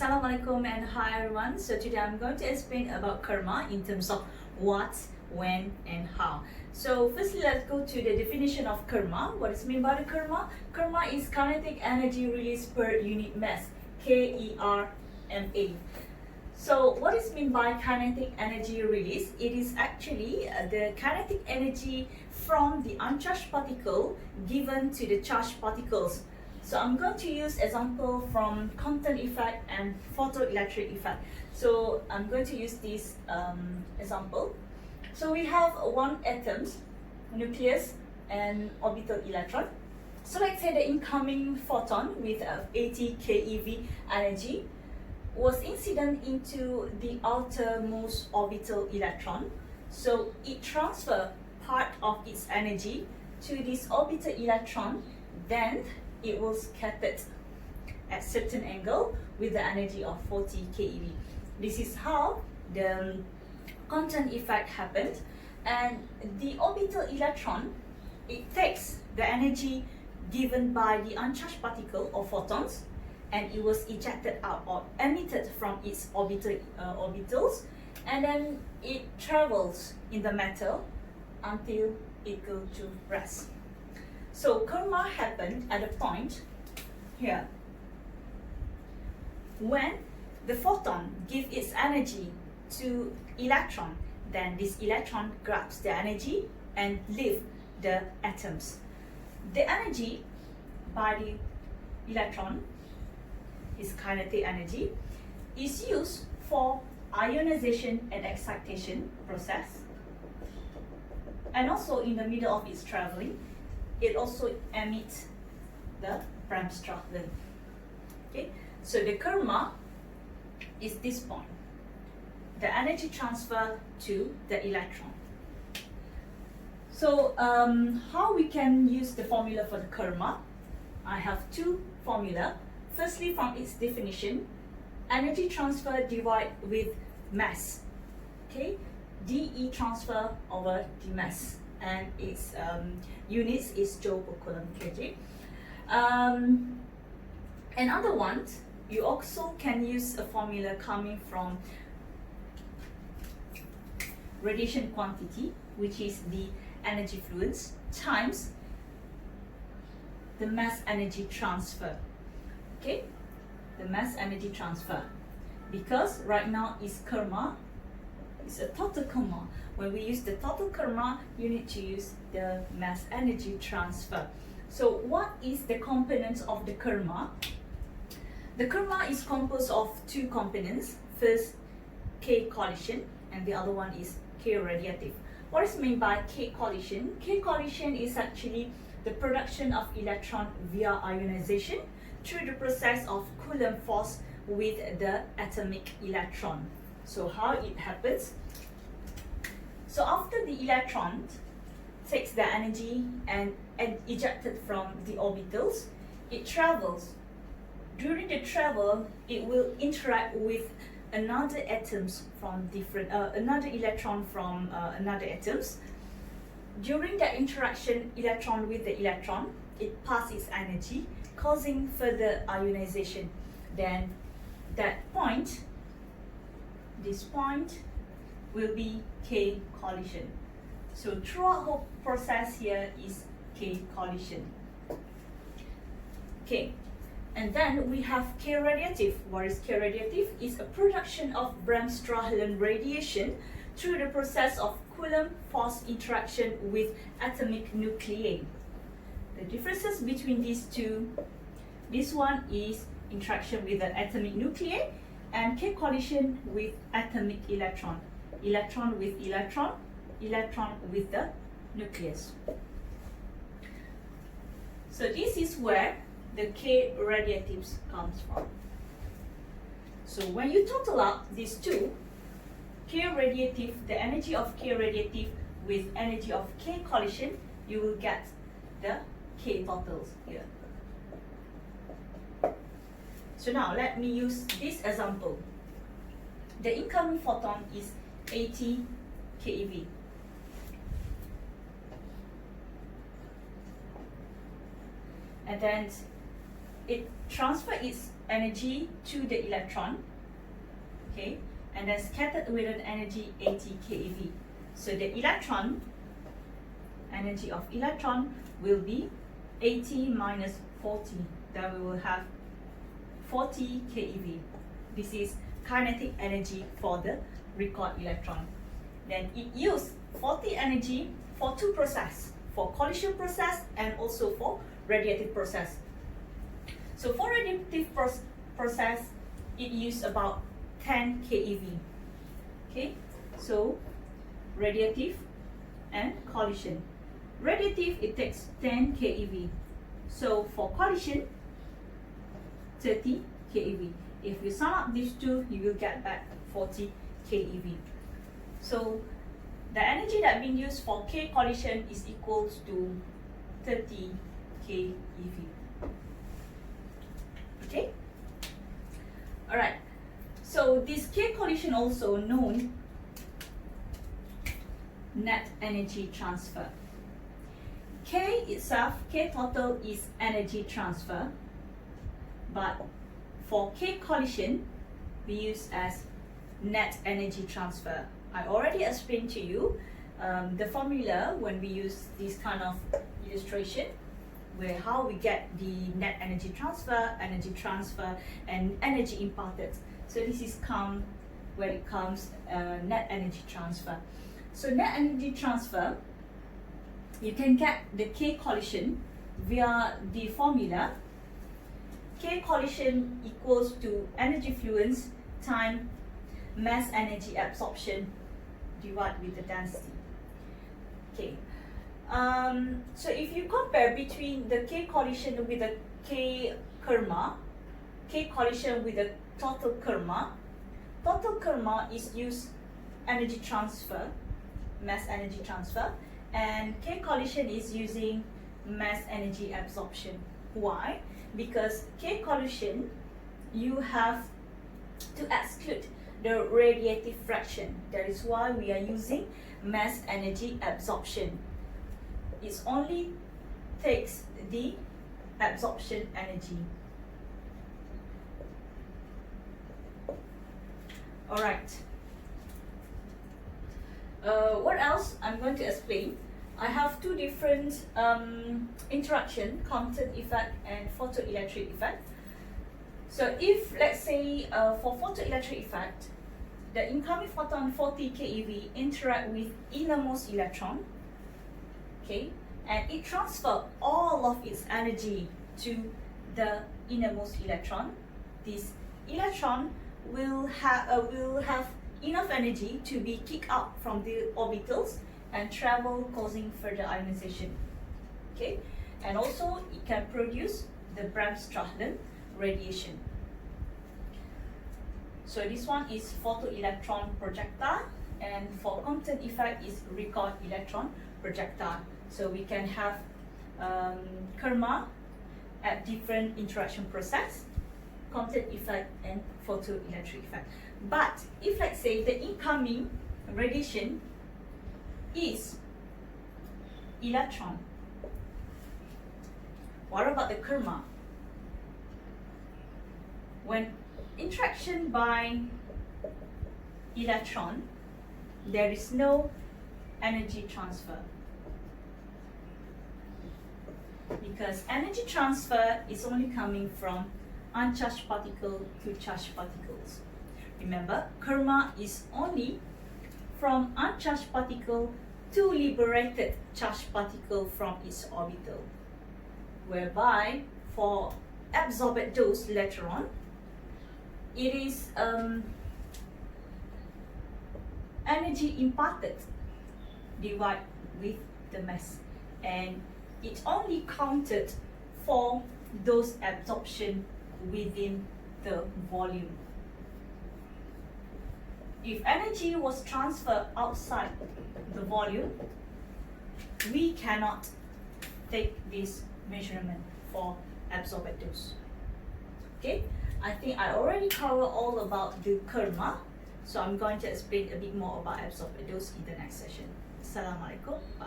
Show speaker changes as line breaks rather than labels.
Assalamualaikum and hi everyone. So today I'm going to explain about Kerma in terms of what, when and how. So firstly, let's go to the definition of Kerma. What is meant by the Kerma? Kerma is kinetic energy release per unit mass, Kerma. So what is meant by kinetic energy release? It is actually the kinetic energy from the uncharged particle given to the charged particles. So I'm going to use example from quantum effect and photoelectric effect. So I'm going to use this example. So we have one atom, nucleus and orbital electron. So let's say the incoming photon with 80 keV energy was incident into the outermost orbital electron. So it transferred part of its energy to this orbital electron, then it was scattered at certain angle with the energy of 40 keV. This is how the quantum effect happened, and the orbital electron, it takes the energy given by the uncharged particle or photons, and it was ejected out or emitted from its orbitals, and then it travels in the metal until it goes to rest. So Kerma happened at a point here when the photon gives its energy to electron, then this electron grabs the energy and leaves the atoms. The energy by the electron is kinetic energy, is used for ionization and excitation process, and also in the middle of its traveling, it also emits the Bremsstrahlung. Okay, so the Kerma is this point, the energy transfer to the electron. So how we can use the formula for the Kerma? I have two formula. Firstly, from its definition, energy transfer divided with mass. Okay, dE transfer over d mass, and its units is joule per coulomb kg. Another one, you also can use a formula coming from radiation quantity, which is the energy fluence times the mass energy transfer. Okay, the mass energy transfer, because right now is Kerma, it's a total Kerma. When we use the total Kerma, you need to use the mass energy transfer. So what is the components of the Kerma? The Kerma is composed of two components. First, K collision, and the other one is K radiative. What is meant by K collision? K collision is actually the production of electron via ionization through the process of Coulomb force with the atomic electron. So how it happens? So after the electron takes the energy and ejected from the orbitals, it travels. During the travel, it will interact with another atoms from different another electron from another atoms. During the interaction electron with the electron, it passes energy, causing further ionization. Then that point, this point, will be K collision. So throughout whole process here is K collision. Okay, and then we have K radiative. What is K radiative? It's a production of Bremsstrahlung radiation through the process of Coulomb force interaction with atomic nuclei. The differences between these two, this one is interaction with the atomic nuclei, and K collision with atomic electron. Electron with electron, electron with the nucleus. So this is where the K radiatives comes from. So when you total up these two, K radiative, the energy of K radiative with energy of K collision, you will get the K totals here. So now let me use this example. The incoming photon is 80 keV. And then it transfers its energy to the electron, okay, and then scattered with an energy 80 keV. So the electron, energy of electron will be 80 minus 40. Then we will have 40 keV. This is kinetic energy for the record electron. Then it used 40 energy for two processes, for collision process and also for radiative process. So for radiative process, it used about 10 keV. Okay, so radiative and collision. Radiative, it takes 10 keV. So for collision, 30 keV. If you sum up these two, you will get back 40 keV. So the energy that being used for K collision is equals to 30 keV. Okay? Alright. So this K collision also known net energy transfer. K itself, K total is energy transfer, but for K collision, we use as net energy transfer. I already explained to you the formula when we use this kind of illustration, where how we get the net energy transfer, and energy imparted. So this is where it comes net energy transfer. So net energy transfer, you can get the K collision via the formula. K collision equals to energy fluence times mass energy absorption divided with the density. Okay. So if you compare between the K collision with the K Kerma, K collision with the total Kerma is used energy transfer, mass energy transfer, and K collision is using mass energy absorption. Why? Because K collision, you have to exclude the radiative fraction. That is why we are using mass energy absorption. It only takes the absorption energy. Alright. What else I'm going to explain? I have two different interaction, Compton effect and photoelectric effect. So if, let's say, for photoelectric effect, the incoming photon 40 keV interact with innermost electron, okay, and it transfer all of its energy to the innermost electron. This electron will have enough energy to be kicked out from the orbitals and travel, causing further ionization. Okay, and also it can produce the Bremsstrahlung radiation. So this one is photoelectron projectile, and for Compton effect is record electron projectile. So we can have Kerma at different interaction process, Compton effect and photoelectric effect. But if, let's say, the incoming radiation is electron, what about the Kerma? When interaction by electron, there is no energy transfer, because energy transfer is only coming from uncharged particle to charged particles. Remember, Kerma is only from uncharged particle to liberated charged particle from its orbital, whereby for absorbed dose later on, it is energy imparted divided with the mass, and it only counted for those absorption within the volume. If energy was transferred outside the volume, we cannot take this measurement for absorbed dose. Okay, I think I already covered all about the Kerma, so I'm going to explain a bit more about absorbed dose in the next session. Assalamualaikum, bye.